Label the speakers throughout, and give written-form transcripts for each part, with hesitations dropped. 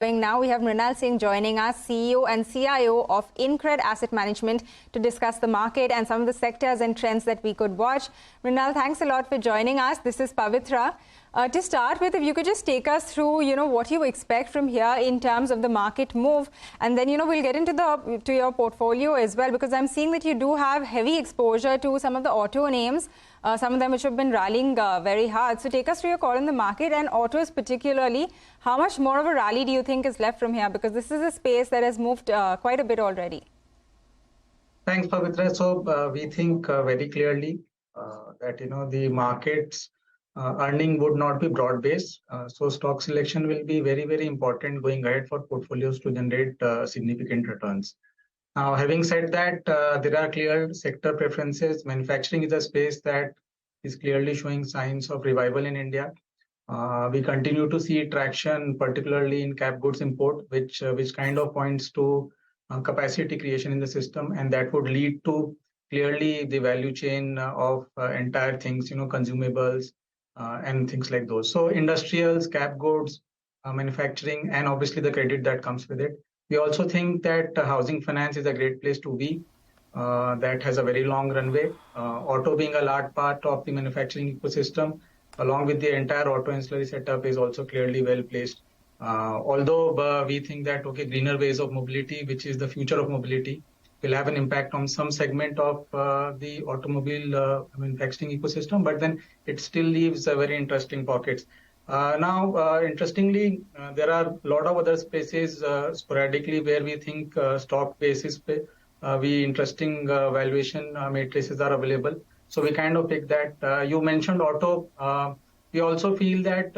Speaker 1: Now we have Mrinal Singh joining us, CEO and CIO of InCred Asset Management, to discuss the market and some of the sectors and trends that we could watch. Mrinal, thanks a lot for joining us. This is Pavitra. To start with, if you could just take us through, what you expect from here in terms of the market move, and then, we'll get into to your portfolio as well, because I'm seeing that you do have heavy exposure to some of the auto names, some of them which have been rallying very hard. So take us through your call in the market and autos particularly. How much more of a rally do you think is left from here? Because this is a space that has moved quite a bit already.
Speaker 2: Thanks, Pavitra. So we think very clearly that, the markets earning would not be broad-based. So stock selection will be very, very important going ahead for portfolios to generate significant returns. Now, having said that, there are clear sector preferences. Manufacturing is a space that is clearly showing signs of revival in India. We continue to see traction, particularly in cap goods import, which kind of points to capacity creation in the system, and that would lead to clearly the value chain of entire things, consumables and things like those. So industrials, cap goods, manufacturing, and obviously the credit that comes with it. We also think that housing finance is a great place to be. That has a very long runway. Auto being a large part of the manufacturing ecosystem, along with the entire auto ancillary setup, is also clearly well placed. Although we think that, greener ways of mobility, which is the future of mobility, will have an impact on some segment of the automobile manufacturing ecosystem, but then it still leaves very interesting pockets. Interestingly, there are a lot of other spaces sporadically where we think stock basis interesting valuation matrices are available. So we kind of pick that. You mentioned auto. We also feel that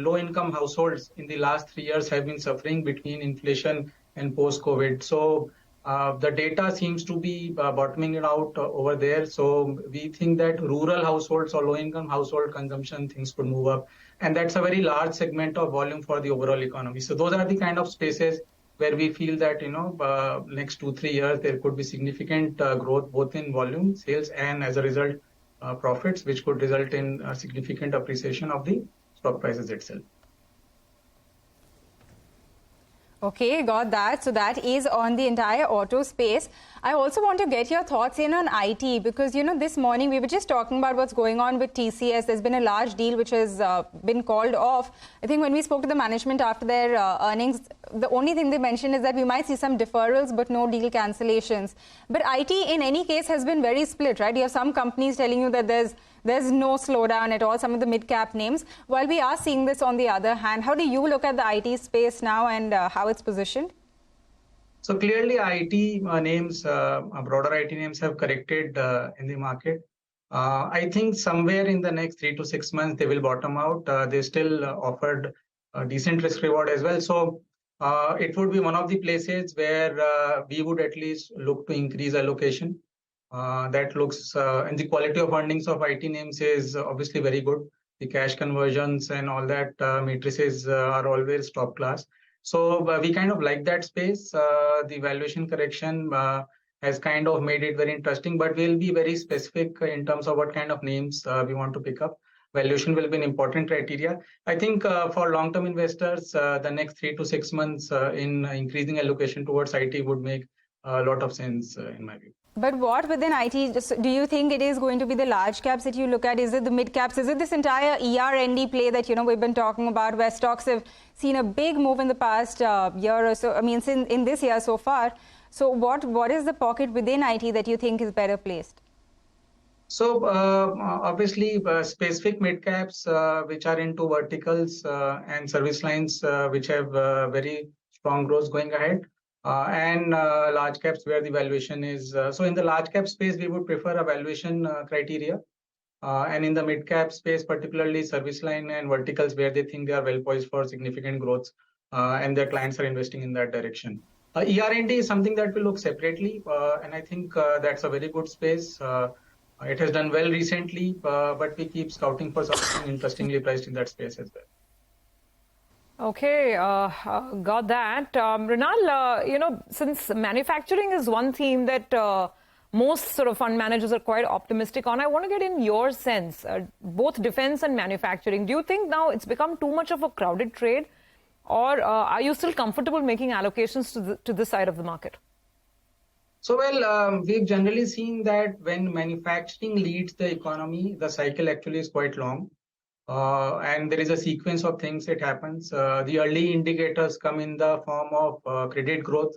Speaker 2: low-income households in the last 3 years have been suffering between inflation and post-COVID. So the data seems to be bottoming it out over there. So we think that rural households or low-income household consumption things could move up. And that's a very large segment of volume for the overall economy. So those are the kind of spaces where we feel that, next 2-3 years, there could be significant growth both in volume, sales, and as a result, profits, which could result in significant appreciation of the stock prices itself.
Speaker 1: Okay, got that. So that is on the entire auto space. I also want to get your thoughts in on IT because, this morning we were just talking about what's going on with TCS. There's been a large deal which has been called off. I think when we spoke to the management after their earnings, the only thing they mentioned is that we might see some deferrals but no deal cancellations. But IT in any case has been very split, right? You have some companies telling you that there's no slowdown at all, some of the mid-cap names. While we are seeing this on the other hand, how do you look at the IT space now and how it's positioned?
Speaker 2: So clearly IT names, broader IT names have corrected in the market. I think somewhere in the next 3 to 6 months, they will bottom out. They still offered a decent risk reward as well. So it would be one of the places where we would at least look to increase allocation. That looks, and the quality of earnings of IT names is obviously very good. The cash conversions and all that matrices are always top class. So we kind of like that space. The valuation correction has kind of made it very interesting, but we'll be very specific in terms of what kind of names we want to pick up. Valuation will be an important criteria. I think for long-term investors, the next 3 to 6 months in increasing allocation towards IT would make a lot of sense in my view.
Speaker 1: But what within IT, do you think it is going to be the large caps that you look at? Is it the mid caps? Is it this entire ERND play that, we've been talking about where stocks have seen a big move in the past year or so? I mean, in this year so far. So what is the pocket within IT that you think is better placed?
Speaker 2: So obviously specific mid caps which are into verticals and service lines which have very strong growth going ahead. And large caps where the valuation is. So in the large cap space, we would prefer a valuation criteria. And in the mid cap space, particularly service line and verticals where they think they are well poised for significant growth and their clients are investing in that direction. ERND is something that we look separately. And I think that's a very good space. It has done well recently, but we keep scouting for something interestingly priced in that space as well.
Speaker 3: Okay, got that. Mrinal, since manufacturing is one theme that most sort of fund managers are quite optimistic on, I want to get in your sense, both defense and manufacturing. Do you think now it's become too much of a crowded trade? or are you still comfortable making allocations to this side of the market?
Speaker 2: So, well, we've generally seen that when manufacturing leads the economy, the cycle actually is quite long. And there is a sequence of things that happens. The early indicators come in the form of credit growth,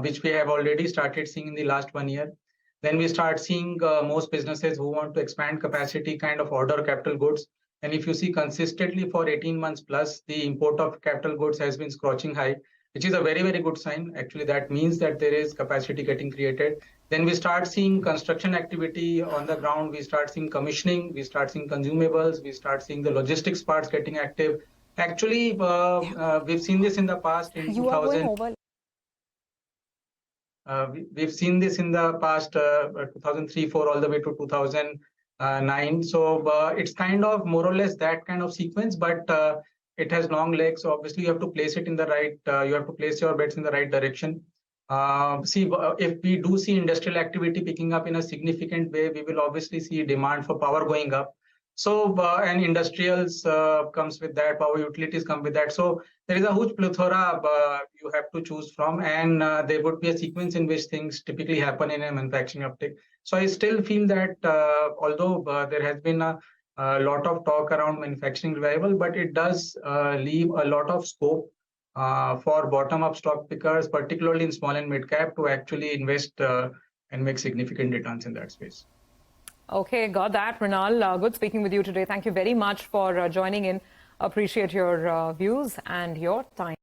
Speaker 2: which we have already started seeing in the last 1 year. Then we start seeing most businesses who want to expand capacity kind of order capital goods. And if you see consistently for 18 months plus, the import of capital goods has been scorching high, which is a very, very good sign. Actually, that means that there is capacity getting created. Then we start seeing construction activity on the ground. We start seeing commissioning. We start seeing consumables. We start seeing the logistics parts getting active. Actually, we've seen this in the past in 2000. We've seen this in the past 2003, 4, all the way to 2009. So it's kind of more or less that kind of sequence, but it has long legs. So obviously, you have to place it in the right. You have to place your bets in the right direction. If we do see industrial activity picking up in a significant way, we will obviously see demand for power going up. So, and industrials comes with that, power utilities come with that. So there is a huge plethora you have to choose from, and there would be a sequence in which things typically happen in a manufacturing uptick. So I still feel that although there has been a lot of talk around manufacturing revival, but it does leave a lot of scope for bottom-up stock pickers, particularly in small and mid-cap, to actually invest and make significant returns in that space.
Speaker 3: Okay, got that, Mrinal. Good speaking with you today. Thank you very much for joining in. Appreciate your views and your time.